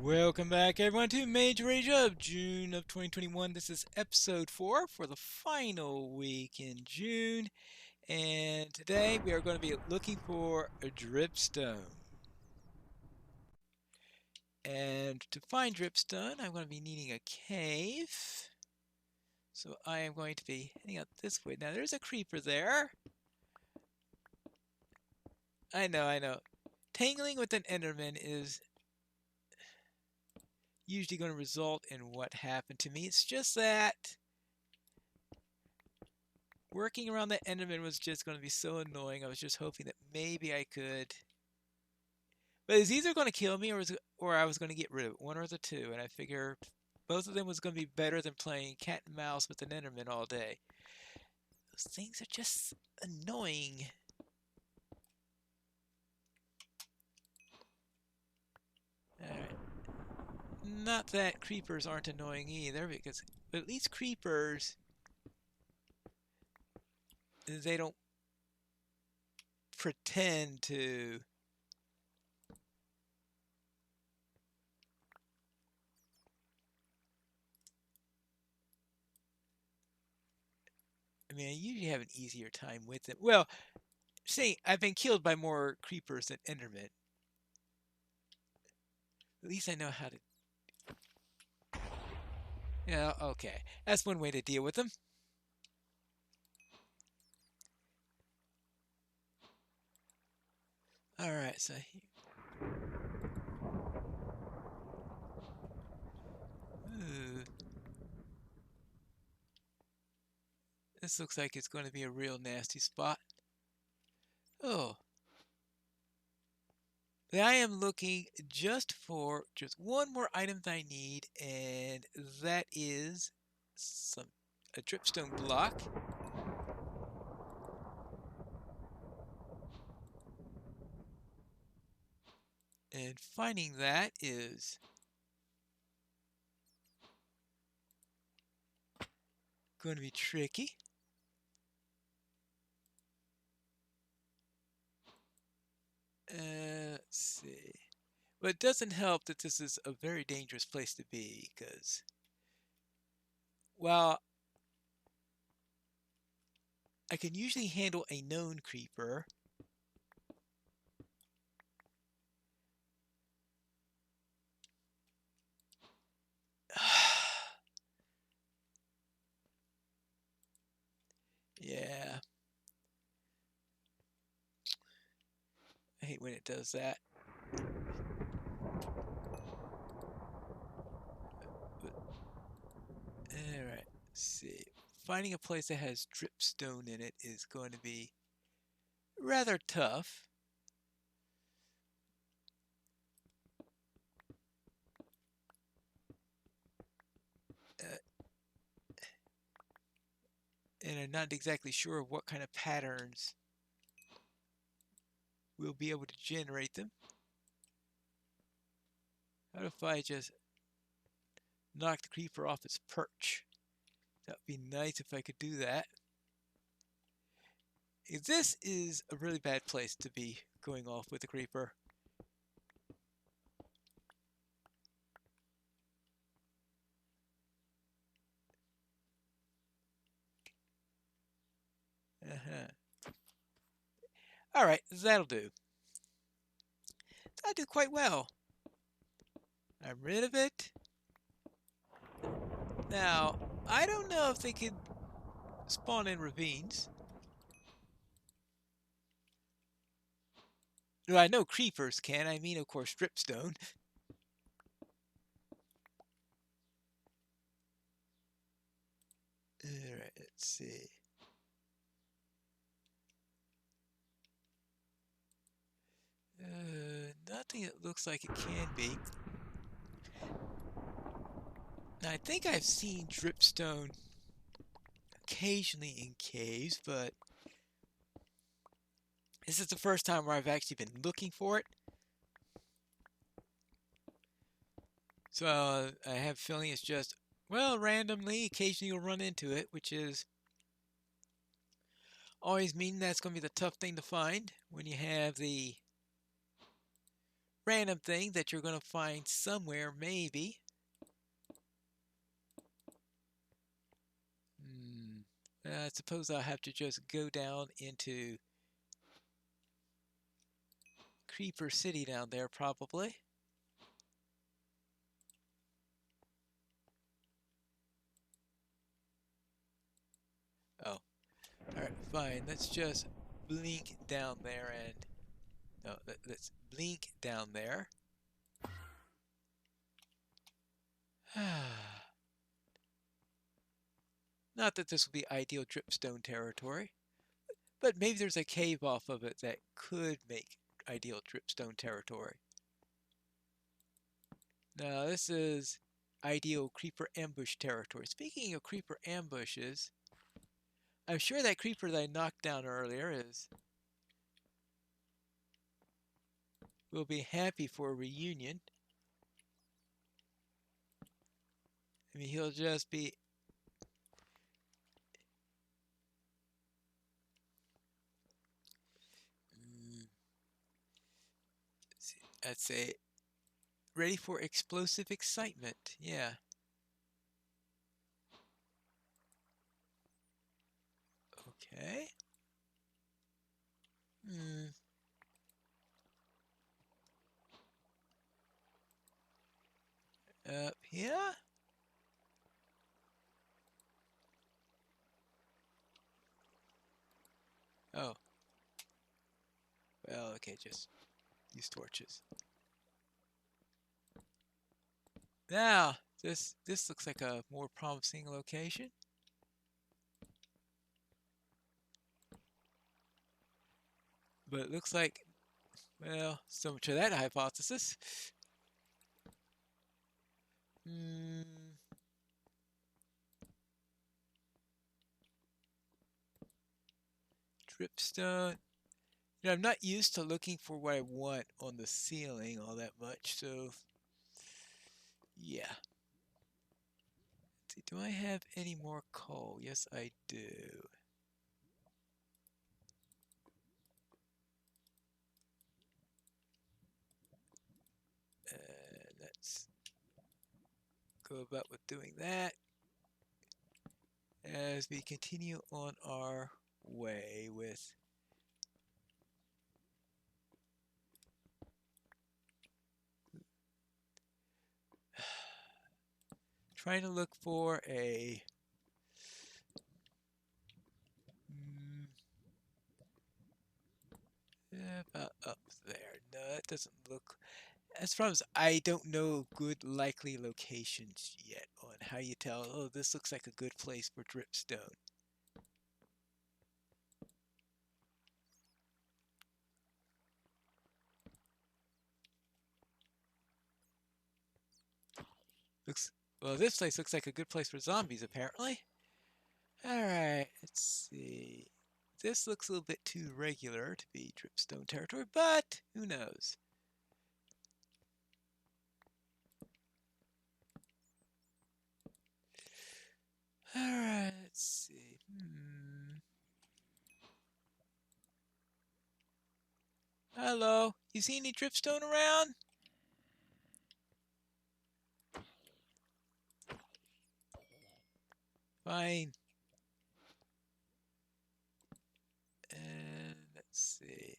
Welcome back, everyone, to Mage Rage of June of 2021. This is episode 4 for the final week in June. And today we are going to be looking for a dripstone. And to find dripstone, I'm going to be needing a cave. So I am going to be heading out this way. Now, there's a creeper there. I know. Tangling with an Enderman is usually going to result in what happened to me. It's just that working around the Enderman was just going to be so annoying. I was just hoping that maybe I could. But it's either going to kill me or I was going to get rid of it, one or the two. And I figure both of them was going to be better than playing cat and mouse with an Enderman all day. Those things are just annoying. Alright. Not that creepers aren't annoying either, because at least creepers, they don't pretend to I mean, I usually have an easier time with them. Well, see, I've been killed by more creepers than Endermen. At least I know how to. Yeah, okay. That's one way to deal with them. Alright, so. Ooh. This looks like it's going to be a real nasty spot. Oh. But I am looking just for just one more item that I need, and that is a dripstone block. And finding that is going to be tricky. Let's see. But it doesn't help that this is a very dangerous place to be, because while I can usually handle a known creeper, yeah, I hate when it does that. Alright, let's see. Finding a place that has dripstone in it is going to be rather tough. Uh, and I'm not exactly sure what kind of patterns we'll be able to generate them. How if I just knock the creeper off its perch? That would be nice if I could do that. This is a really bad place to be going off with the creeper. Alright, that'll do. I do quite well. I'm rid of it. Now, I don't know if they could spawn in ravines. Well, I know creepers can. I mean, of course, dripstone. Alright, let's see. Nothing that looks like it can be. Now, I think I've seen dripstone occasionally in caves, but this is the first time where I've actually been looking for it. So I have a feeling it's just, well, randomly, occasionally you'll run into it, which is always mean that's going to be the tough thing to find when you have the random thing that you're going to find somewhere, maybe. I suppose I'll have to just go down into Creeper City down there, probably. Oh, alright, fine. Let's just blink down there and... No, let's blink down there. Not that this will be ideal dripstone territory, but maybe there's a cave off of it that could make ideal dripstone territory. Now, this is ideal creeper ambush territory. Speaking of creeper ambushes, I'm sure that creeper that I knocked down earlier will be happy for a reunion. I mean, he'll just be... I'd say ready for explosive excitement. Yeah. Okay. Up here? Oh. Well, okay, just use torches. Now, this looks like a more promising location. But it looks like, well, so much of that hypothesis. Dripstone. You know, I'm not used to looking for what I want on the ceiling all that much, so yeah. Let's see, do I have any more coal? Yes, I do. Let's go about with doing that as we continue on our way with trying to look for a about up there. No, that doesn't look. As far as I don't know good likely locations yet on how you tell, oh, this looks like a good place for dripstone. Well, this place looks like a good place for zombies, apparently. Alright, let's see. This looks a little bit too regular to be dripstone territory, but who knows? Alright, let's see. Hello, you see any dripstone around? Fine. And let's see.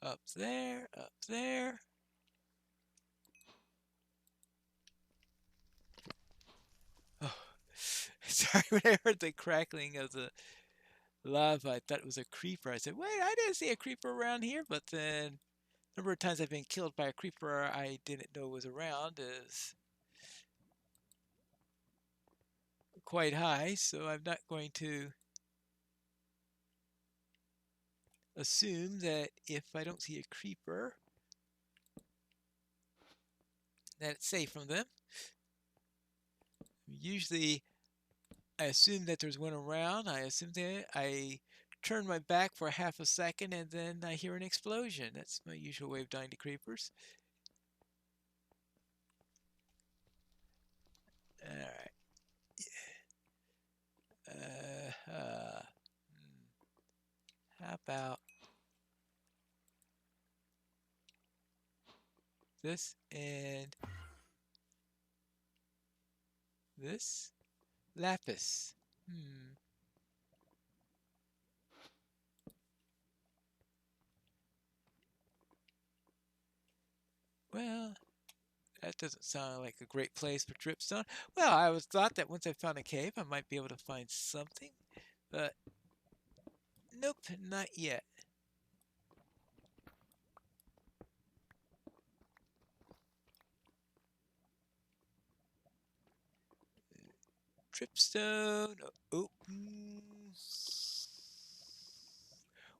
Up there, up there. Oh, sorry, when I heard the crackling of the lava, I thought it was a creeper. I said, wait, I didn't see a creeper around here, but then the number of times I've been killed by a creeper I didn't know was around is quite high, so I'm not going to assume that if I don't see a creeper, that it's safe from them. Usually, I assume that there's one around. I assume that I turn my back for half a second and then I hear an explosion. That's my usual way of dying to creepers. Alright. How about this and this. Lapis. Well, that doesn't sound like a great place for dripstone. Well, I was thought that once I found a cave, I might be able to find something, but nope, not yet. Dripstone. Oh.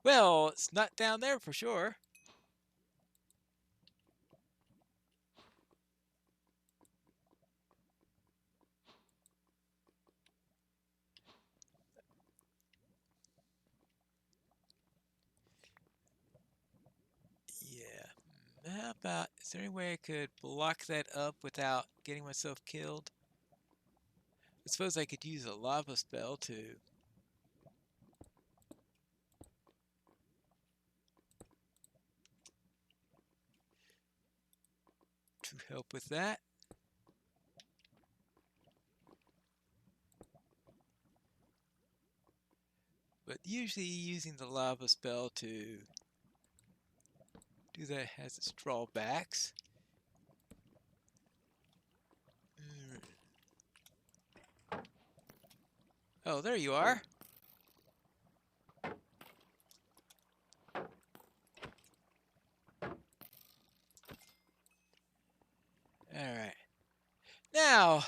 Well, it's not down there for sure. Yeah. How about, is there any way I could block that up without getting myself killed? I suppose I could use a lava spell to help with that. But usually using the lava spell to do that has its drawbacks. Oh, there you are. Alright. Now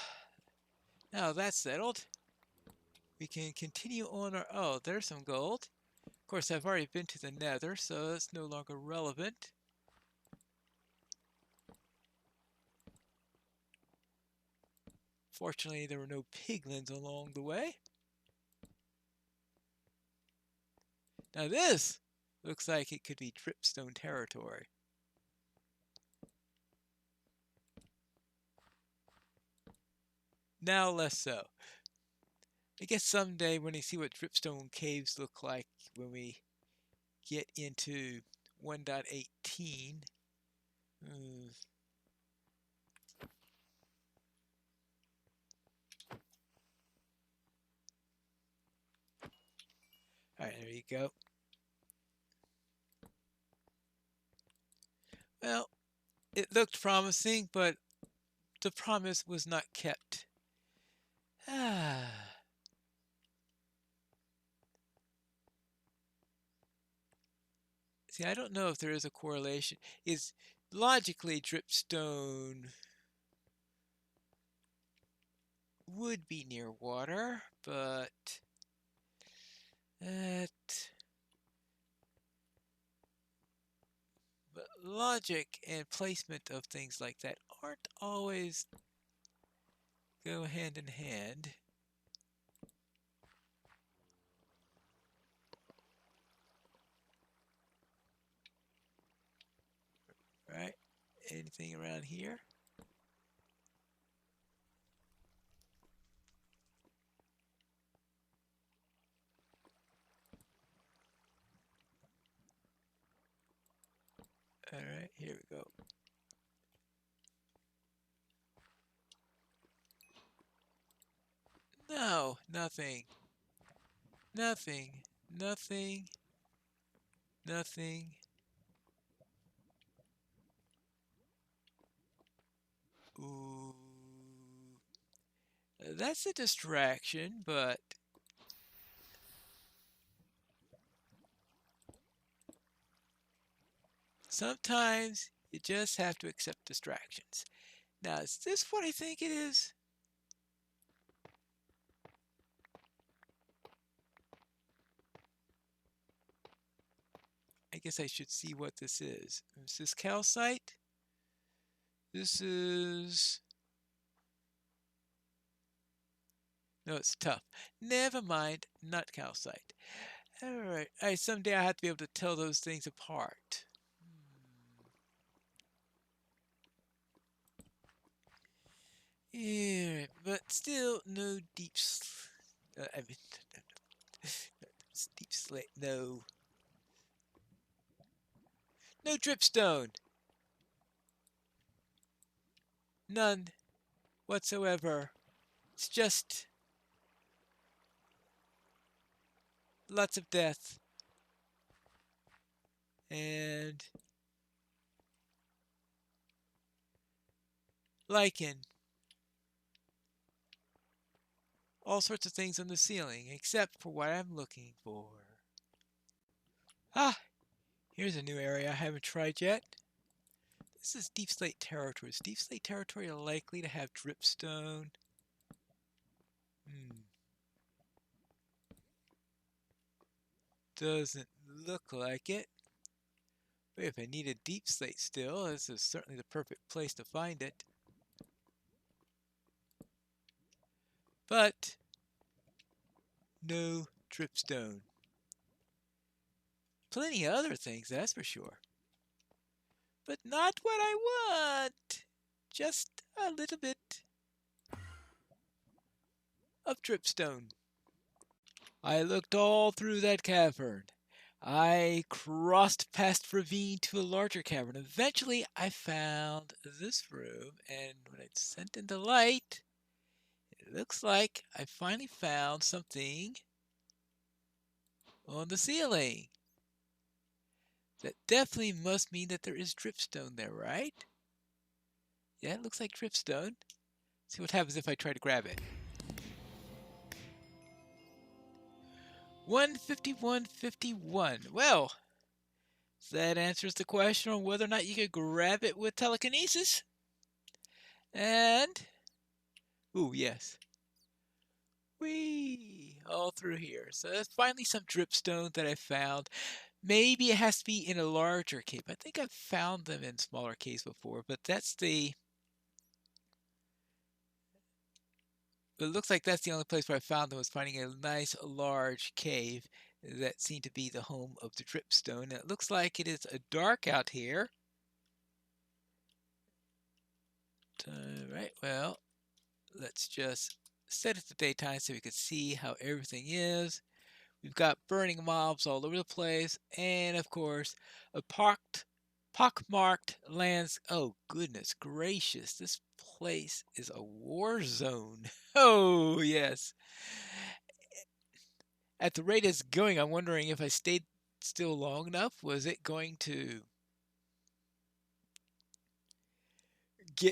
that's settled. We can continue on our... Oh, there's some gold. Of course, I've already been to the nether, so it's no longer relevant. Fortunately, there were no piglins along the way. Now this looks like it could be dripstone territory. Now less so. I guess someday when you see what dripstone caves look like when we get into 1.18. Alright, there you go. Well, it looked promising, but the promise was not kept. See, I don't know if there is a correlation. Is logically dripstone would be near water, but logic and placement of things like that aren't always go hand in hand. Right? Anything around here? Alright, here we go. No, nothing. Nothing. Nothing. Nothing. Ooh. That's a distraction, but sometimes you just have to accept distractions. Now, is this what I think it is? I guess I should see what this is. Is this calcite? This is... No, it's tough. Never mind, not calcite. Alright, someday I have to be able to tell those things apart. Yeah, but still no deep... I mean, deep slate, no. No dripstone! None whatsoever. It's just lots of death and lichen. All sorts of things on the ceiling, except for what I'm looking for. Ah, here's a new area I haven't tried yet. This is Deep Slate territory. Is Deep Slate territory likely to have dripstone? Doesn't look like it. But if I need a deep slate still, this is certainly the perfect place to find it. But no dripstone. Plenty of other things, that's for sure. But not what I want. Just a little bit of dripstone. I looked all through that cavern. I crossed past ravine to a larger cavern. Eventually, I found this room, and when I sent in the light, it looks like I finally found something on the ceiling. That definitely must mean that there is dripstone there, right? Yeah, it looks like dripstone. See what happens if I try to grab it. 151.51. Well, that answers the question on whether or not you could grab it with telekinesis. And, ooh, yes. Whee! All through here. So that's finally some dripstone that I found. Maybe it has to be in a larger cave. I think I've found them in smaller caves before, but that's the... But it looks like that's the only place where I found them, was finding a nice large cave that seemed to be the home of the dripstone. And it looks like it is dark out here. Right, well, let's just set it to daytime so we can see how everything is. We've got burning mobs all over the place, and of course, a pockmarked lands. Oh, goodness gracious, this place is a war zone. Oh, yes. At the rate it's going, I'm wondering if I stayed still long enough, was it going to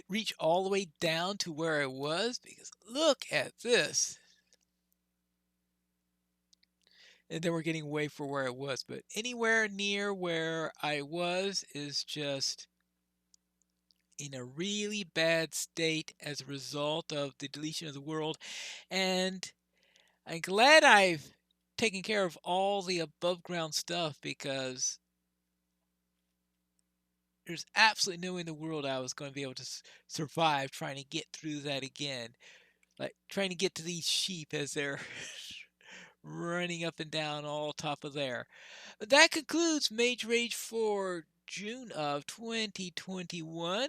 reach all the way down to where I was? Because look at this. And then we're getting away for where I was, but anywhere near where I was is just in a really bad state as a result of the deletion of the world. And I'm glad I've taken care of all the above ground stuff, because there's absolutely no way in the world I was going to be able to survive trying to get through that again. Like trying to get to these sheep as they're running up and down all top of there. But that concludes Mage Rage for June of 2021.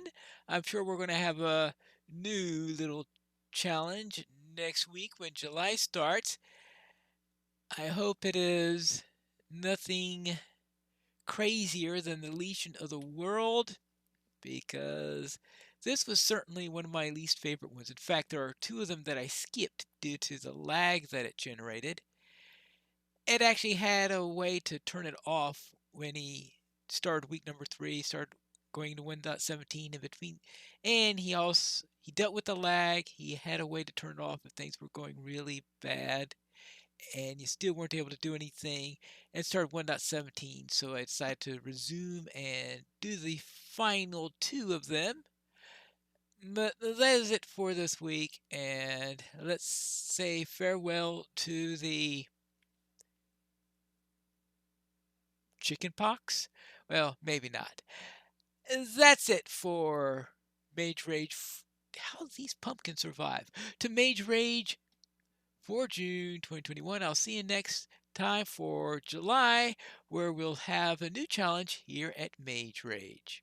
I'm sure we're going to have a new little challenge next week when July starts. I hope it is nothing crazier than the deletion of the world, because this was certainly one of my least favorite ones. In fact, there are two of them that I skipped due to the lag that it generated. It actually had a way to turn it off when he started week number 3, started going to 1.17 in between, and he dealt with the lag. He had a way to turn it off if things were going really bad and you still weren't able to do anything, and started 1.17. So I decided to resume and do the final 2 of them. But that is it for this week, and let's say farewell to the chickenpox. Well, maybe not. That's it for Mage Rage. How these pumpkins survive? To Mage Rage for June 2021. I'll see you next time for July, where we'll have a new challenge here at Mage Rage.